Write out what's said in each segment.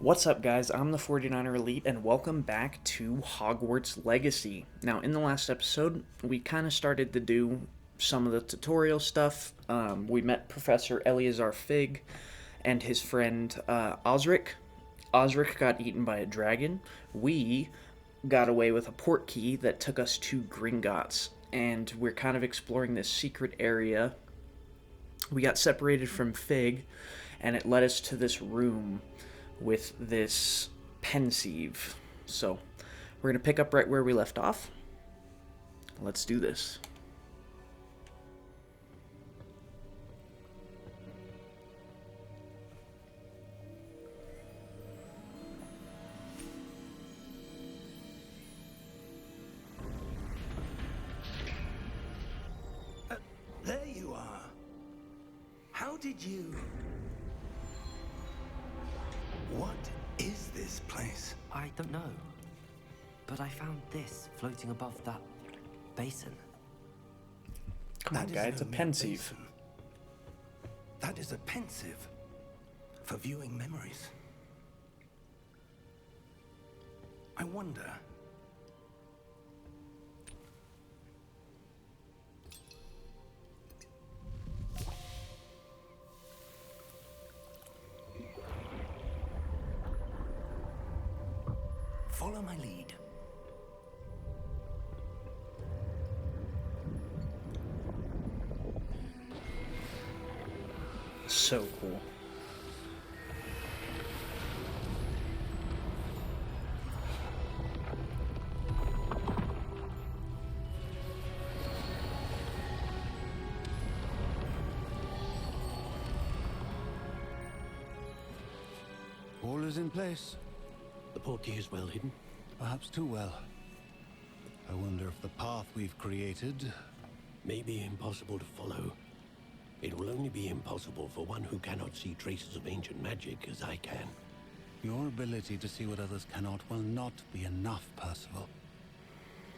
What's up, guys? I'm the 49er Elite, and welcome back to Hogwarts Legacy. Now, in the last episode, we kind of started to do some of the tutorial stuff. We met Professor Eleazar Fig and his friend Osric. Osric got eaten by a dragon. We got away with a port key that took us to Gringotts, and we're kind of exploring this secret area. We got separated from Fig, and it led us to this room with this pensieve. So we're going to pick up right where we left off. Let's do this. There you are. How did you... What is this place? I don't know. But I found this floating above that basin. Come on, That guy, is it's a no mere pensieve. basin. That is a pensieve for viewing memories. I wonder... Follow my lead. So cool. All is in place. The portkey is well hidden. Perhaps too well. I wonder if the path we've created... May be impossible to follow. It will only be impossible for one who cannot see traces of ancient magic as I can. Your ability to see what others cannot will not be enough, Percival.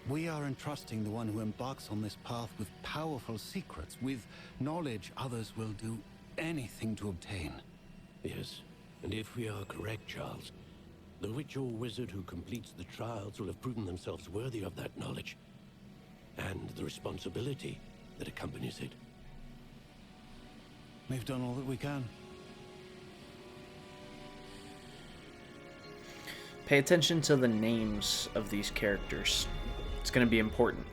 We are entrusting the one who embarks on this path with powerful secrets, with knowledge others will do anything to obtain. Yes, and if we are correct, Charles, the witch or wizard who completes the trials will have proven themselves worthy of that knowledge, and the responsibility that accompanies it. We've done all that we can. Pay attention to the names of these characters. It's going to be important.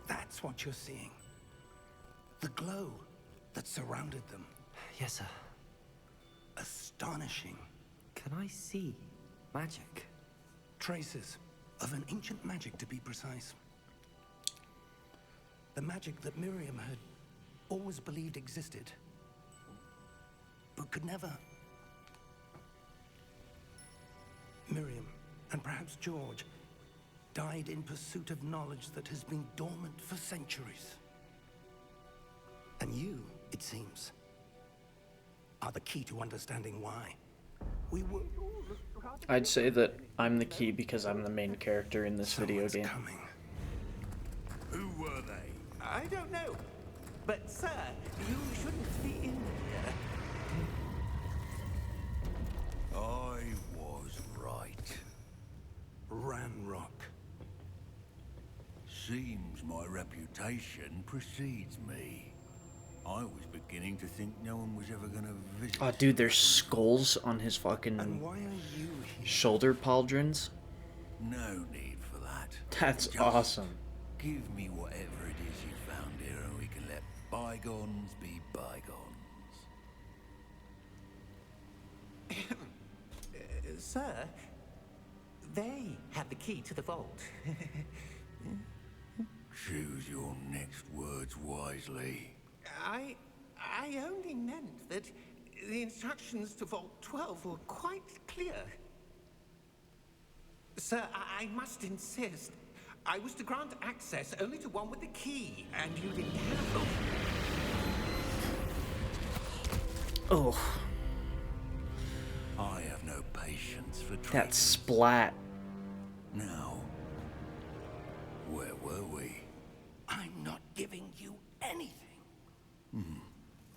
That's what you're seeing. The glow that surrounded them. Yes, sir. Astonishing. Can I see magic? Traces of an ancient magic, to be precise. The magic that Miriam had always believed existed, but could never. Miriam, and perhaps George, died in pursuit of knowledge that has been dormant for centuries. And you, it seems, are the key to understanding why. We were... I'd say that I'm the key because I'm the main character in this video Someone's game. coming. Who were they? I don't know. But, sir, you shouldn't be in here. I was right. Ranrock. Seems my reputation precedes me. I was beginning to think no one was ever gonna visit. Oh, dude, there's skulls on his fucking And why are you here? shoulder pauldrons. No need for that. That's Just awesome. Give me whatever it is you found here and we can let bygones be bygones. Sir, they have the key to the vault. Choose your next words wisely. I only meant that the instructions to Vault 12 were quite clear. Sir, I must insist. I was to grant access only to one with the key, and you didn't have them. Oh, I have no patience for that traitors. splat. Now, where were we? I'm not giving you anything.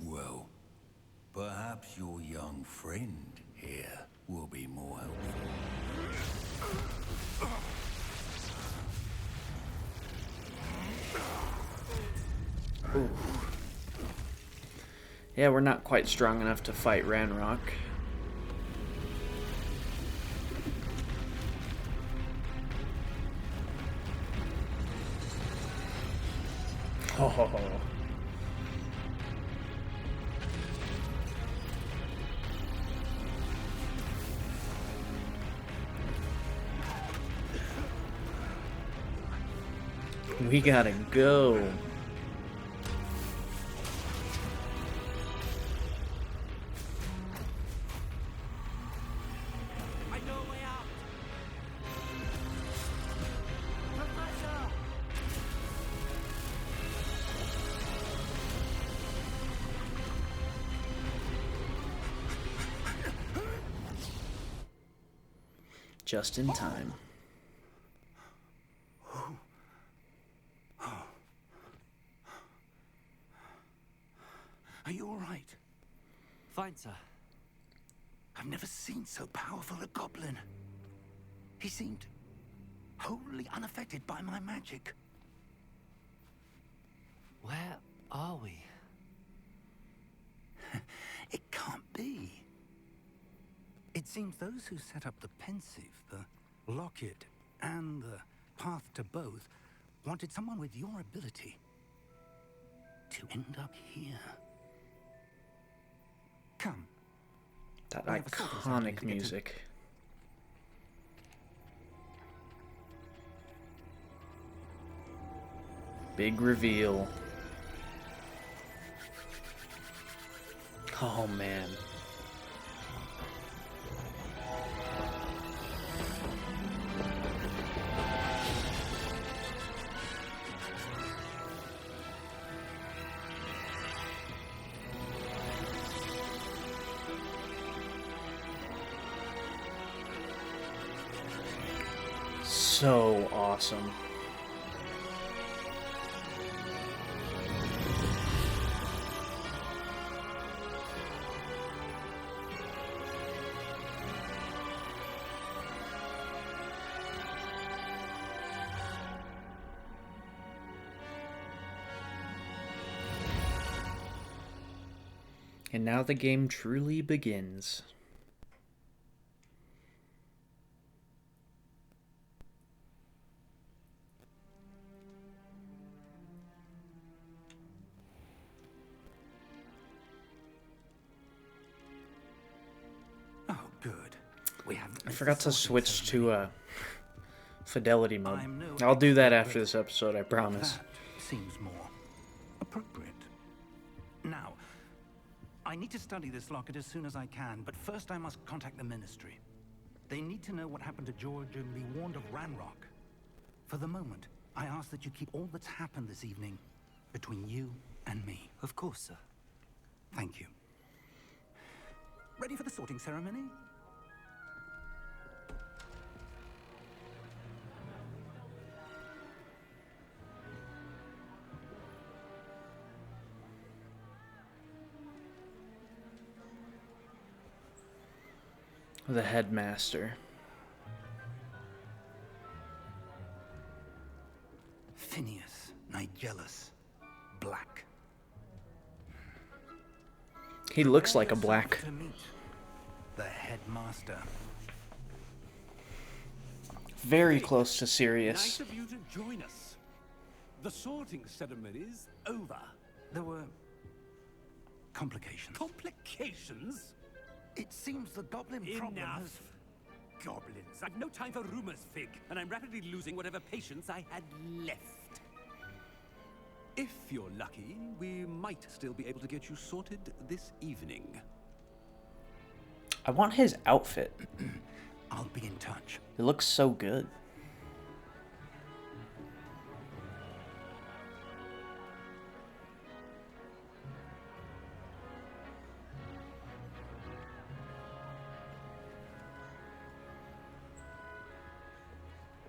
Well, perhaps Perhaps your young friend here will be more helpful. Ooh. Yeah, we're not quite strong enough to fight Ranrock. Oh. We gotta go. I know a way out. Just in time. Are you all right? Fine, sir. I've never seen so powerful a goblin. He seemed wholly unaffected by my magic. Where are we? It can't be. It seems those who set up the pensive, the locket, and the path to both wanted someone with your ability to end up here. Come. That We have a sorting ceremony iconic to get to. music. Big reveal. Oh man. So awesome. And now the game truly begins. Oh, good. We have. I forgot to switch to fidelity mode. I'm no I'll do that expert, after this episode, I promise. That seems more appropriate. Now, I need to study this locket as soon as I can, but first I must contact the Ministry. They need to know what happened to George and be warned of Ranrock. For the moment, I ask that you keep all that's happened this evening between you and me. Of course, sir. Thank you. Ready for the sorting ceremony? The headmaster. Phineas, Nigellus, Black. He looks like a Prepare black. yourself to meet the headmaster. Very close to Sirius. Nice of you to join us. The sorting ceremony's over. There were complications. Complications? It seems the goblin problem has... Enough. Goblins. I've no time for rumors, Fig, and I'm rapidly losing whatever patience I had left. If you're lucky, we might still be able to get you sorted this evening. I want his outfit. I'll be in touch. It looks so good.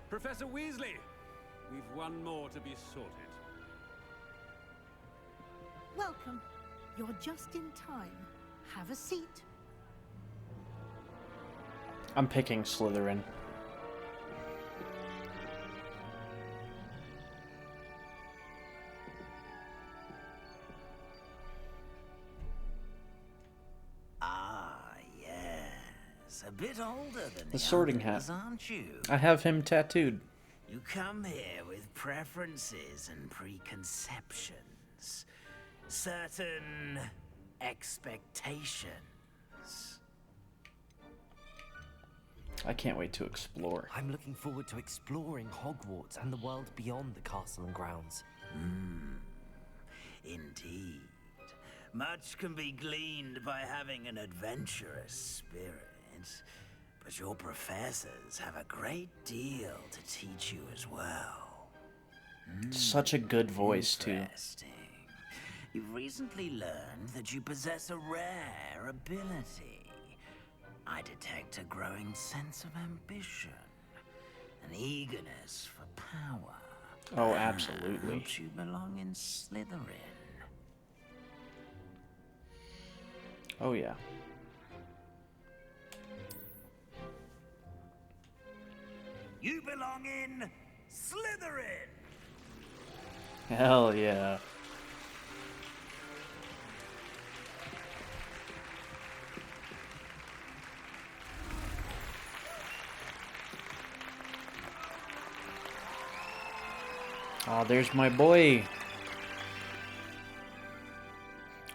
Professor Weasley, we've one more to be sorted. Welcome. You're just in time. have a seat. I'm picking Slytherin. Ah, yes. A bit older than The Sorting others, Hat. aren't you? I have him tattooed. You come here with preferences and preconceptions. Certain expectations. I can't wait to explore. I'm looking forward to exploring Hogwarts and the world beyond the castle and grounds. Indeed. Much can be gleaned by having an adventurous spirit. But your professors have a great deal to teach you as well. Such a good voice, too. Interesting. You've recently learned that you possess a rare ability. I detect a growing sense of ambition, an eagerness for power. Oh, absolutely. Perhaps you belong in Slytherin. Oh, yeah. You belong in Slytherin! Hell yeah. Oh, there's my boy.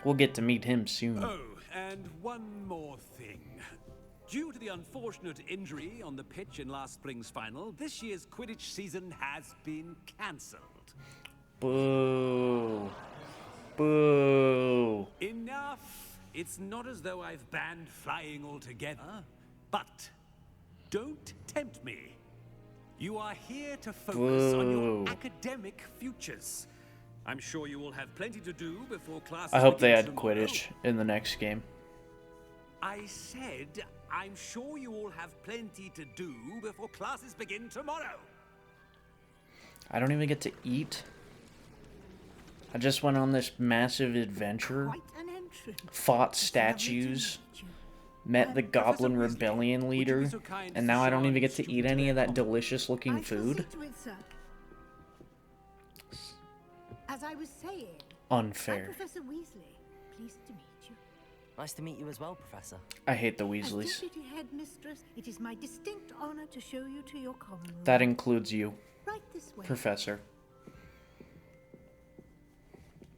We'll get to meet him soon. Oh, and one more thing. Due to the unfortunate injury on the pitch in last spring's final, this year's Quidditch season has been cancelled. Boo. Boo. Enough! It's not as though I've banned flying altogether, but don't tempt me. You are here to focus on your Boo. academic futures. I'm sure you will have plenty to do before classes I hope they begin add tomorrow. Quidditch in the next game. I said, I'm sure you all have plenty to do before classes begin tomorrow. I don't even get to eat. I just went on this massive adventure, Quite an entrance. fought It's lovely to statues, meet you. met the Goblin Weasley, Rebellion would you be leader, so kind as and to now I don't show even our get to eat student any of their that common- delicious looking I shall food. sit with sir. As I was saying, Unfair. I'm Professor Weasley. Pleased to meet you. Nice to meet you as well, Professor. I hate the As Weasleys. deputy headmistress, it is my distinct honor to show you to your common room. That includes you, Right this way. Professor.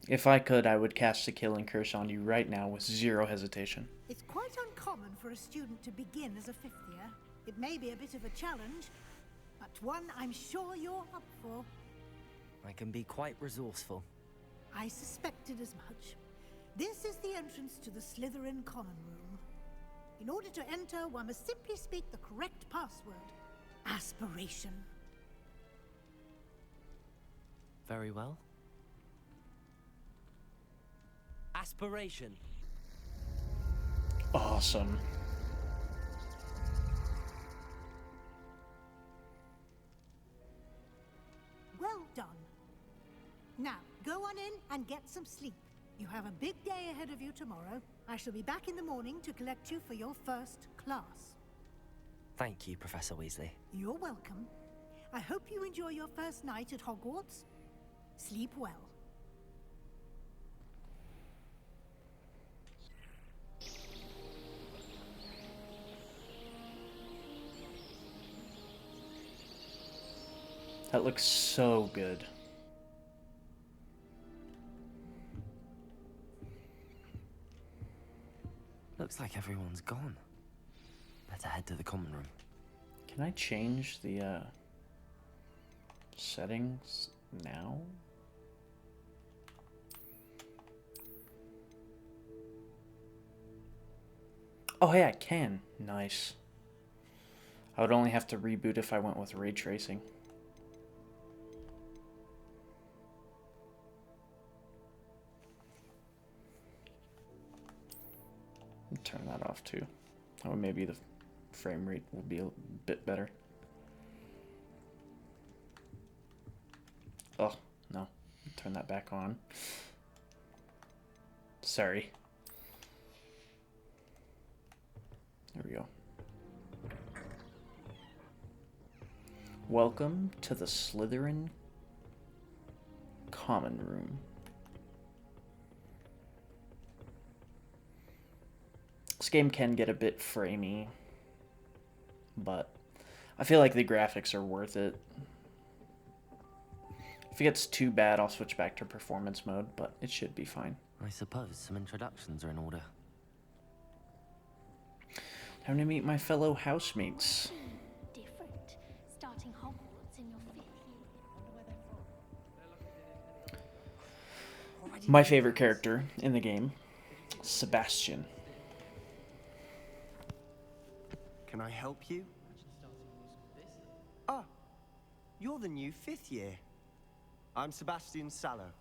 If I could, I would cast the killing curse on you right now with zero hesitation. It's quite uncommon for a student to begin as a fifth year. It may be a bit of a challenge, but one I'm sure you're up for. I can be quite resourceful. I suspected as much. This is the entrance to the Slytherin common room. In order to enter, one must simply speak the correct password. Aspiration. Very well. Aspiration. Awesome. Well done. Now, go on in and get some sleep. You have a big day ahead of you tomorrow. I shall be back in the morning to collect you for your first class. Thank you, Professor Weasley. You're welcome. I hope you enjoy your first night at Hogwarts. Sleep well. That looks so good. Looks like everyone's gone. Better head to the common room. Can I change the settings now? Oh, hey, I can. Nice. I would only have to reboot if I went with ray tracing. Turn that off too. Or maybe the frame rate will be a bit better. Oh, no. Turn that back on. Sorry. There we go. Welcome to the Slytherin Common Room. This game can get a bit framey, but I feel like the graphics are worth it. If it gets too bad, I'll switch back to performance mode, but it should be fine. I suppose some introductions are in order. Time to meet my fellow housemates. Different. Starting Hogwarts in your 5th year. My favorite character in the game, Sebastian. Can I help you? Ah, you're the new 5th year. I'm Sebastian Sallow.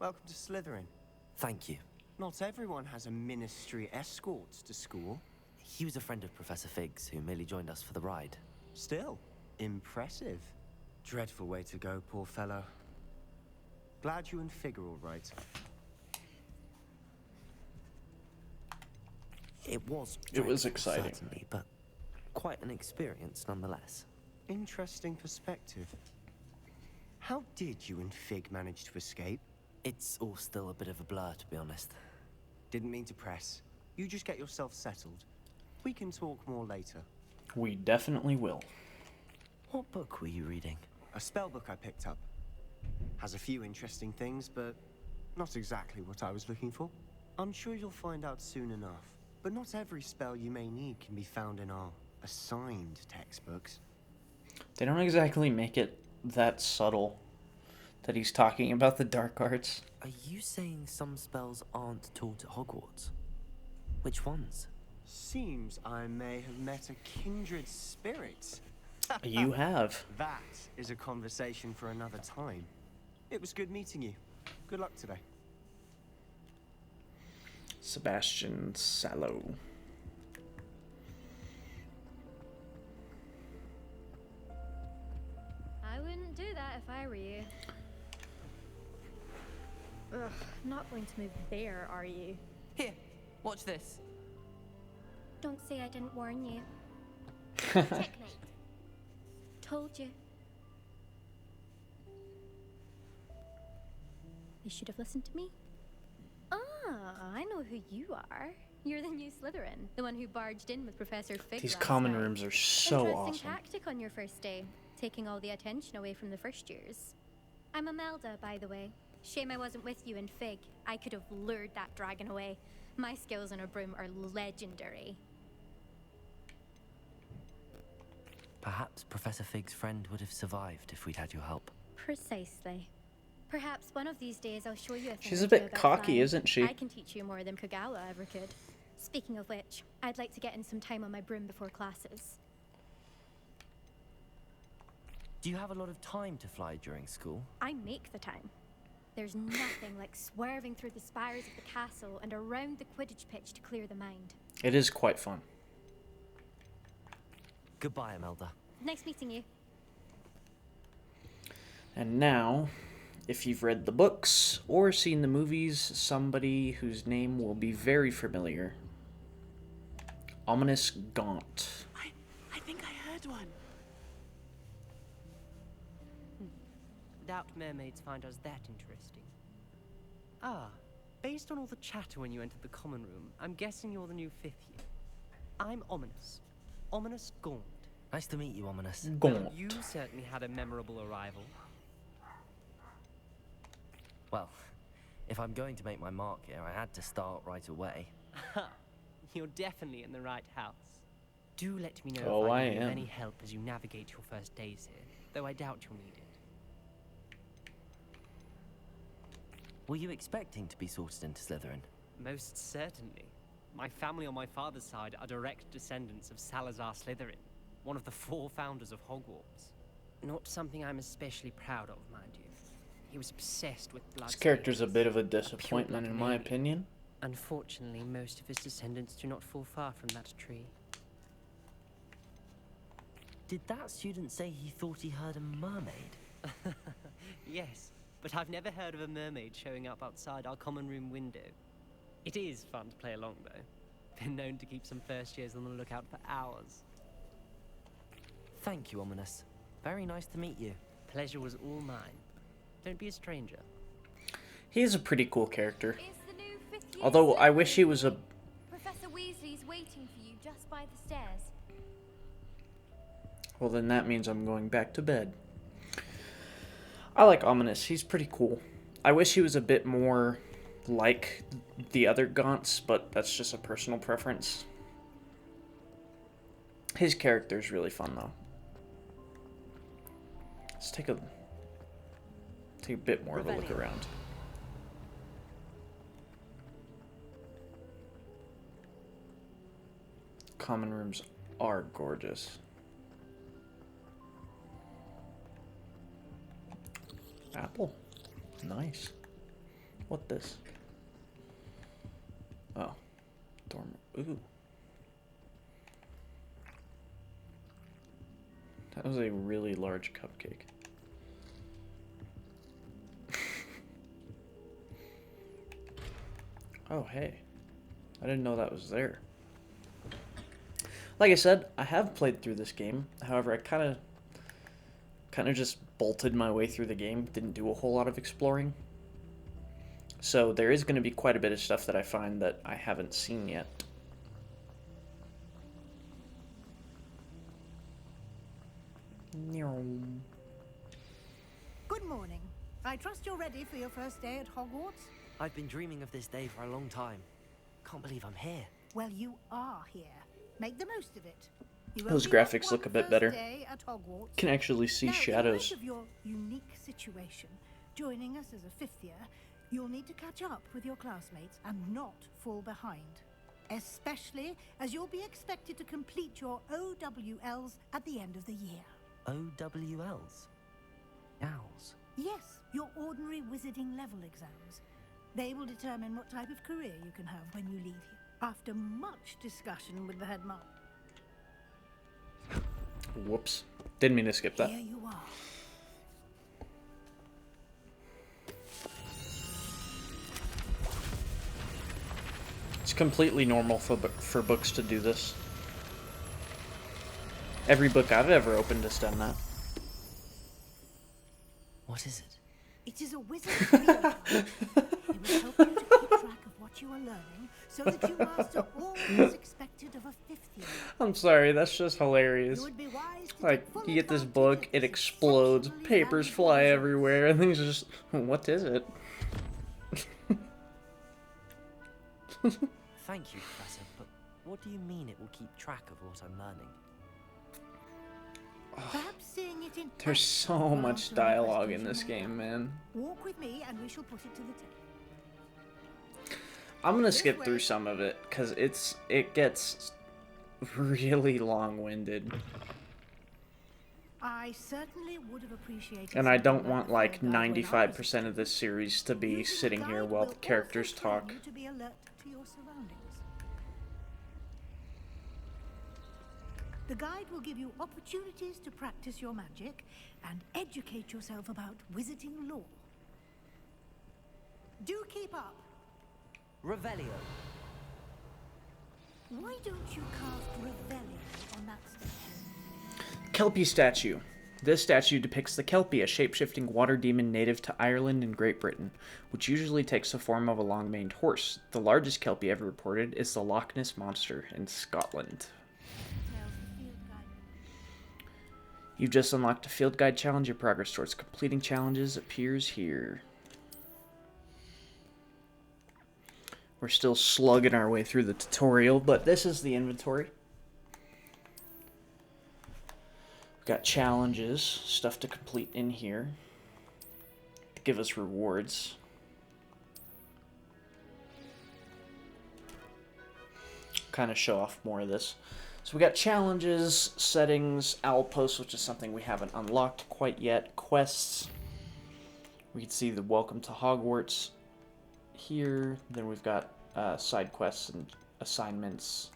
Welcome to Slytherin. Thank you. Not everyone has a ministry escort to school. He was a friend of Professor Fig's who merely joined us for the ride. Still, impressive. Dreadful way to go, poor fellow. Glad you and Fig are all right. It was exciting, certainly, but quite an experience nonetheless. Interesting perspective. How did you and Fig manage to escape? It's all still a bit of a blur, to be honest. Didn't mean to press. You just get yourself settled. We can talk more later. We definitely will. What book were you reading? A spell book I picked up. Has a few interesting things, but not exactly what I was looking for. I'm sure you'll find out soon enough. But not every spell you may need can be found in our assigned textbooks. They don't exactly make it that subtle that he's talking about the dark arts. Are you saying some spells aren't taught at Hogwarts? Which ones? Seems I may have met a kindred spirit. You have. That is a conversation for another time. It was good meeting you. Good luck today. Sebastian Sallow. I wouldn't do that if I were you. Ugh, not going to move there, are you? Here, watch this. Don't say I didn't warn you. Checkmate. Told you. You should have listened to me. Ah, I know who you are. You're the new Slytherin, the one who barged in with Professor Fig. These last common night. rooms are so Interesting awesome. tactic on your first day, taking all the attention away from the first years. I'm Imelda, by the way. Shame I wasn't with you in Fig. I could have lured that dragon away. My skills on a broom are legendary. Perhaps Professor Fig's friend would have survived if we'd had your help. Precisely. Perhaps one of these days I'll show you a thing She's or a two bit about cocky, flying. isn't she? I can teach you more than Kagawa ever could. Speaking of which, I'd like to get in some time on my broom before classes. Do you have a lot of time to fly during school? I make the time. There's nothing like swerving through the spires of the castle and around the Quidditch pitch to clear the mind. It is quite fun. Goodbye, Imelda. Nice meeting you. And now, if you've read the books or seen the movies, somebody whose name will be very familiar. Ominous Gaunt. I think I heard one. Doubt mermaids find us that interesting. Ah, based on all the chatter when you entered the common room, I'm guessing you're the new 5th year. I'm Ominous. Ominous Gaunt. Nice to meet you, Ominous. Gaunt. You certainly had a memorable arrival. Well, if I'm going to make my mark here, I had to start right away. You're definitely in the right house. Do let me know Oh, if I I need am. any help as you navigate your first days here, though I doubt you'll need it. Were you expecting to be sorted into Slytherin? Most certainly. My family on my father's side are direct descendants of Salazar Slytherin, one of the 4 founders of Hogwarts. Not something I'm especially proud of, mind you. He was obsessed with blood. This character's a bit of a disappointment in my opinion. Unfortunately, most of his descendants do not fall far from that tree. Did that student say he thought he heard a mermaid? Yes, but I've never heard of a mermaid showing up outside our common room window. It is fun to play along, though. Been known to keep some first years on the lookout for hours. Thank you, Ominous. Very nice to meet you. Pleasure was all mine. Don't be a stranger. He is a pretty cool character. It's the new fifth year Although I Slytherin wish he was a... meeting. Professor Weasley's waiting for you just by the stairs. Well, then that means I'm going back to bed. I like Ominous. He's pretty cool. I wish he was a bit more like the other Gaunts, but that's just a personal preference. His character's really fun, though. Let's take a bit more of a look around. Common rooms are gorgeous. Apple. Nice. What this? Oh. Dorm. Ooh. That was a really large cupcake. Oh, hey. I didn't know that was there. Like I said, I have played through this game. However, I kind of just bolted my way through the game. Didn't do a whole lot of exploring. So there is going to be quite a bit of stuff that I find that I haven't seen yet. Good morning. I trust you're ready for your first day at Hogwarts? I've been dreaming of this day for a long time. Can't believe I'm here. Well, you are here. Make the most of it. Those graphics look a bit better. Can actually see now, shadows. In light of your unique situation, joining us as a fifth year, you'll need to catch up with your classmates and not fall behind. Especially as you'll be expected to complete your OWLs at the end of the year. OWLs? Owls? Yes, your ordinary wizarding level exams. They will determine what type of career you can have when you leave here. After much discussion with the headmaster. Whoops. Didn't mean to skip that. Here you are. It's completely normal for books to do this. Every book I've ever opened has done that. What is it? It is a wizard's field. It will help you to keep track of what you are learning so that you master all that is expected of a fifth year. I'm sorry, that's just hilarious. Like, you get this book, it explodes, papers fly everywhere, and then he's just, what is it? Thank you, Professor, but what do you mean it will keep track of what I'm learning? Perhaps seeing it in There's so much dialogue in this game, man. Walk with me and we shall put it to the test. I'm gonna skip through some of it, because it gets really long-winded. I certainly would have appreciated. And I don't want like 95% of this series to be sitting here while the characters talk. To be alert to your surroundings. The guide will give you opportunities to practice your magic and educate yourself about wizarding lore. Do keep up. Revelio. Why don't you cast Revelio on that statue? Kelpie statue. This statue depicts the Kelpie, a shape-shifting water demon native to Ireland and Great Britain, which usually takes the form of a long-maned horse. The largest Kelpie ever reported is the Loch Ness Monster in Scotland. You've just unlocked a field guide challenge. Your progress towards completing challenges appears here. We're still slugging our way through the tutorial, but this is the inventory. We've got challenges, stuff to complete in here to give us rewards. Kind of show off more of this. So we got challenges, settings, owl posts, which is something we haven't unlocked quite yet, quests. We can see the welcome to Hogwarts here. Then we've got side quests and assignments,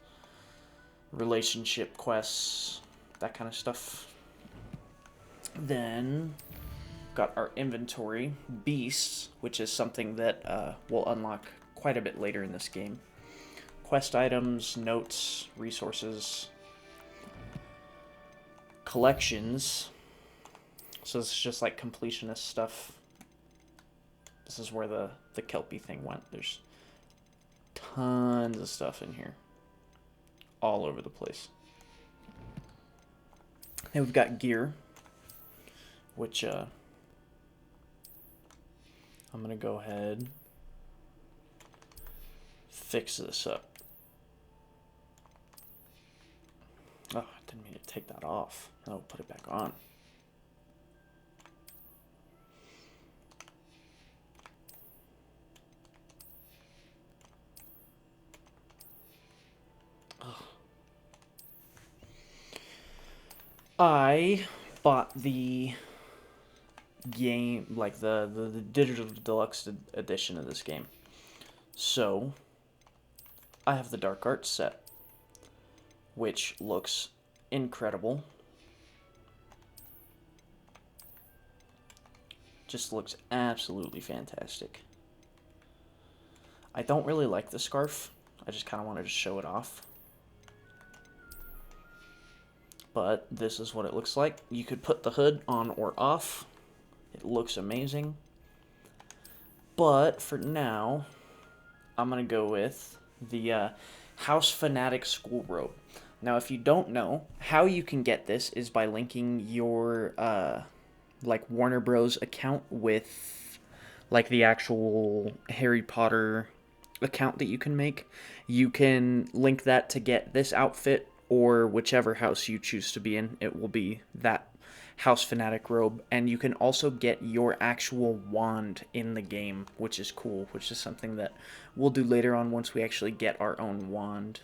relationship quests, that kind of stuff. Then got our inventory, beasts, which is something that we'll unlock quite a bit later in this game. quest items, notes, resources, collections. So this is just like completionist stuff. This is where the Kelpie thing went. There's tons of stuff in here. All over the place. And we've got gear, which I'm going to go ahead, fix this up. Oh, I didn't mean to take that off. I'll put it back on. I bought the game, like the digital deluxe edition of this game. So, I have the Dark Arts set, which looks incredible. Just looks absolutely fantastic. I don't really like the scarf. I just kind of wanted to show it off. But this is what it looks like. You could put the hood on or off. It looks amazing. But for now, I'm going to go with the House Fanatic School Robe. Now, if you don't know, how you can get this is by linking your like Warner Bros. Account with like the actual Harry Potter account that you can make. You can link that to get this outfit, or whichever house you choose to be in. It will be that House Fanatic robe. And you can also get your actual wand in the game, which is cool, which is something that we'll do later on once we actually get our own wand.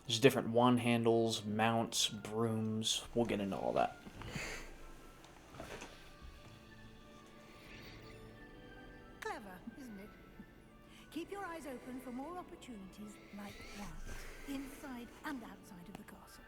There's different wand handles, mounts, brooms. We'll get into all that. Clever, isn't it? Keep your eyes open for more opportunities like that, inside and outside of the castle.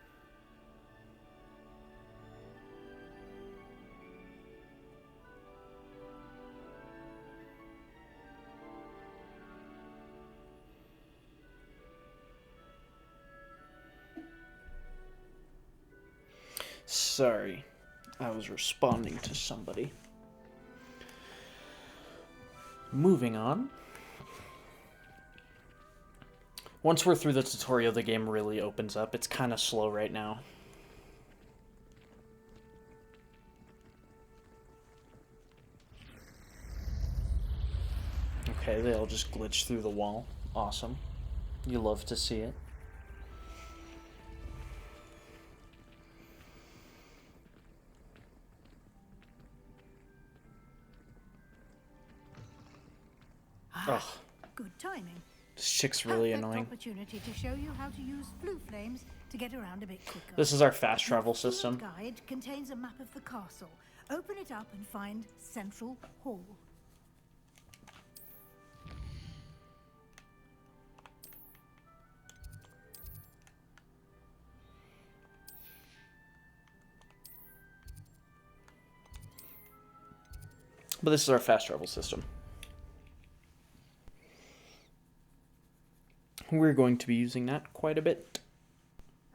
Sorry, I was responding to somebody. Moving on. Once we're through the tutorial, the game really opens up. It's kind of slow right now. Okay, they all just glitch through the wall. Awesome. You love to see it. Ugh. Good timing. This chick's really annoying. Opportunity to show you how to use blue flames to get around a bit quicker. This is our fast travel system. The guide contains a map of the castle. Open it up and find Central Hall. But this is our fast travel system. We're going to be using that quite a bit.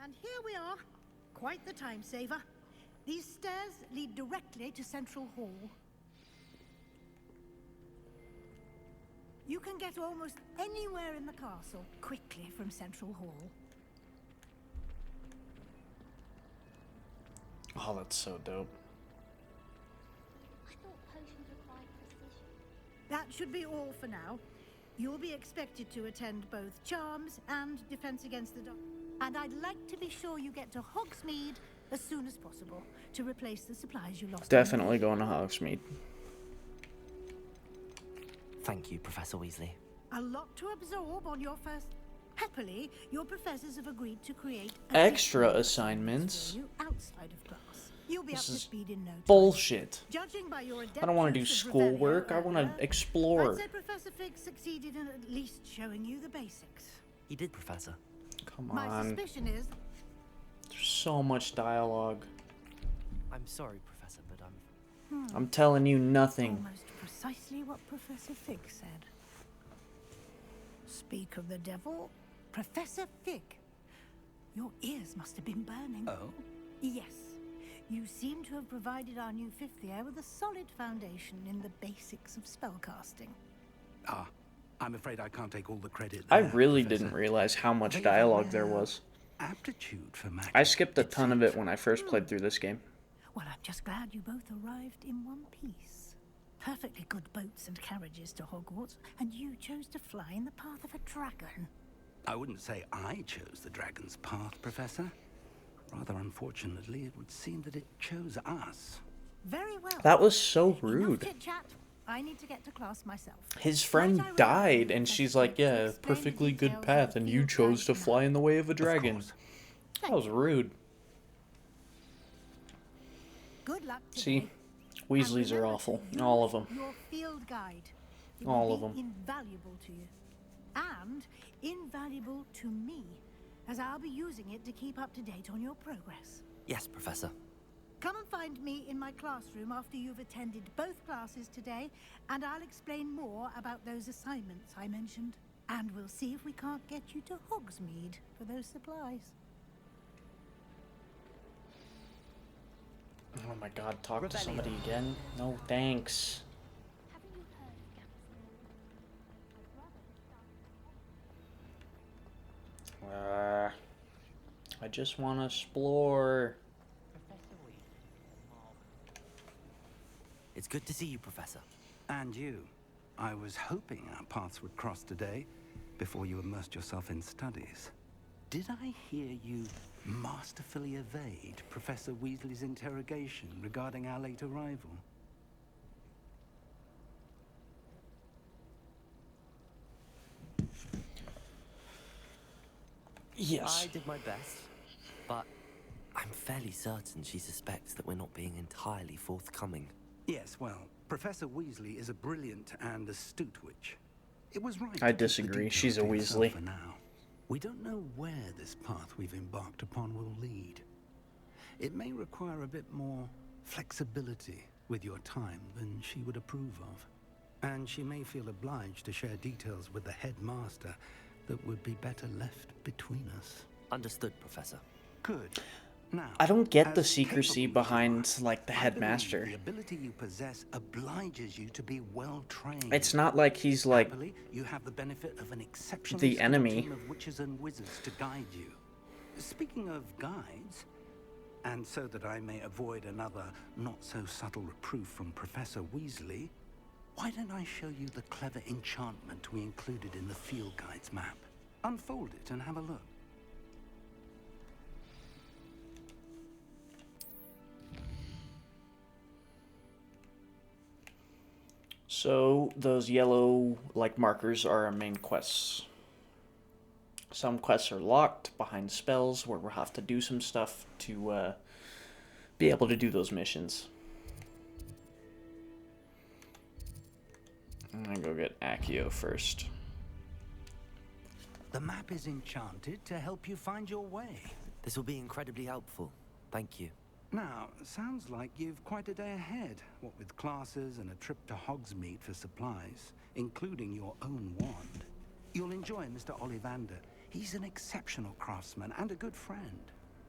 And here we are. Quite the time saver. These stairs lead directly to Central Hall. You can get almost anywhere in the castle quickly from Central Hall. Oh, that's so dope. I thought potions required precision. That should be all for now. You'll be expected to attend both Charms and Defense Against the Dark. And I'd like to be sure you get to Hogsmeade as soon as possible to replace the supplies you lost. Definitely going to Hogsmeade. Thank you, Professor Weasley. A lot to absorb on your first. Happily, your professors have agreed to create extra assignments. For you outside of class. You'll be This up to is speed in no time. bullshit. Judging by your I don't want to do adeptness of schoolwork. I Revelio want earlier, to explore. I'd say Professor Fig succeeded in at least showing you the basics. He did, Professor. Come My on. suspicion is There's so much dialogue. I'm sorry, Professor, but I'm telling you nothing. almost precise. precisely what Professor Fig said. Speak of the devil, Professor Fig. Your ears must have been burning. Oh? Yes. You seem to have provided our new fifth year with a solid foundation in the basics of spellcasting. Ah, I'm afraid I can't take all the credit I there, really Professor. didn't realize how much They have a dialogue there rare was. aptitude for magic. I skipped a ton of it when I first played through this game. Well, I'm just glad you both arrived in one piece. Perfectly good boats and carriages to Hogwarts, and you chose to fly in the path of a dragon. I wouldn't say I chose the dragon's path, Professor. Rather unfortunately, it would seem that it chose us. Very well. That was so Enough rude. chit-chat. I need to get to class myself. His friend died, and she's like, yeah, perfectly good path, and you chose to fly in the way of a dragon. That was rude. Good luck today. See, Weasleys are awful. All of them. Your field guide. It All will of them. be invaluable to you. And invaluable to me, as I'll be using it to keep up to date on your progress. Yes, Professor. Come and find me in my classroom after you've attended both classes today, and I'll explain more about those assignments I mentioned. And we'll see if we can't get you to Hogsmeade for those supplies. Oh my god, talk to somebody again? No, thanks. I just want to explore. It's good to see you, Professor. And you. I was hoping our paths would cross today, before you immersed yourself in studies. Did I hear you masterfully evade Professor Weasley's interrogation regarding our late arrival? Yes. I did my best, but I'm fairly certain she suspects that we're not being entirely forthcoming. Yes, well, Professor Weasley is a brilliant and astute witch. It was right. I disagree. She's a Weasley. For now. We don't know where this path we've embarked upon will lead. It may require a bit more flexibility with your time than she would approve of. And she may feel obliged to share details with the headmaster that would be better left between us. Understood, Professor. Good. Now, I don't get the as secrecy capable behind, like, the I believe headmaster. the ability you possess obliges you to be well trained. It's not like he's like Happily, you have the benefit of an exceptional the enemy. team of witches and wizards to guide you. Speaking of guides, and so that I may avoid another not-so-subtle reproof from Professor Weasley, why don't I show you the clever enchantment we included in the field guide's map? Unfold it and have a look. So those yellow like markers are our main quests. Some quests are locked behind spells where we'll have to do some stuff to be able to do those missions. I'm gonna go get Accio first. The map is enchanted to help you find your way. This will be incredibly helpful. Thank you. Now, sounds like you've quite a day ahead, what with classes and a trip to Hogsmeade for supplies, including your own wand. You'll enjoy Mr. Ollivander. He's an exceptional craftsman and a good friend.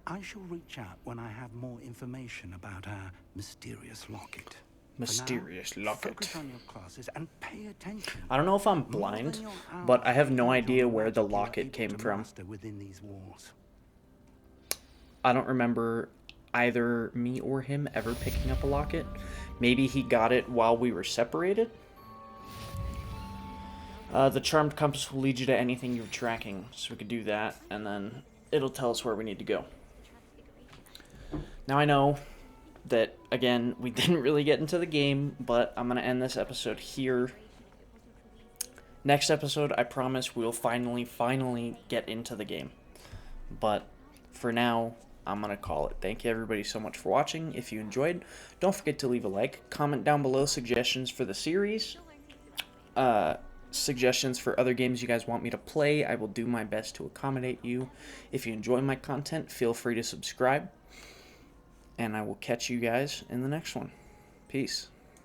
I shall reach out when I have more information about our mysterious locket. Mysterious locket. Focus on your classes and pay attention. I don't know if I'm blind, but I have no idea where the locket came from. Within these walls. I don't remember either me or him ever picking up a locket. Maybe he got it while we were separated. The charmed compass will lead you to anything you're tracking, so we could do that, and then it'll tell us where we need to go. Now I know that, again, we didn't really get into the game, but I'm going to end this episode here. Next episode, I promise we'll finally get into the game. But for now, I'm going to call it. Thank you everybody so much for watching. If you enjoyed, don't forget to leave a like. Comment down below suggestions for the series. Suggestions for other games you guys want me to play. I will do my best to accommodate you. If you enjoy my content, feel free to subscribe. And I will catch you guys in the next one. Peace.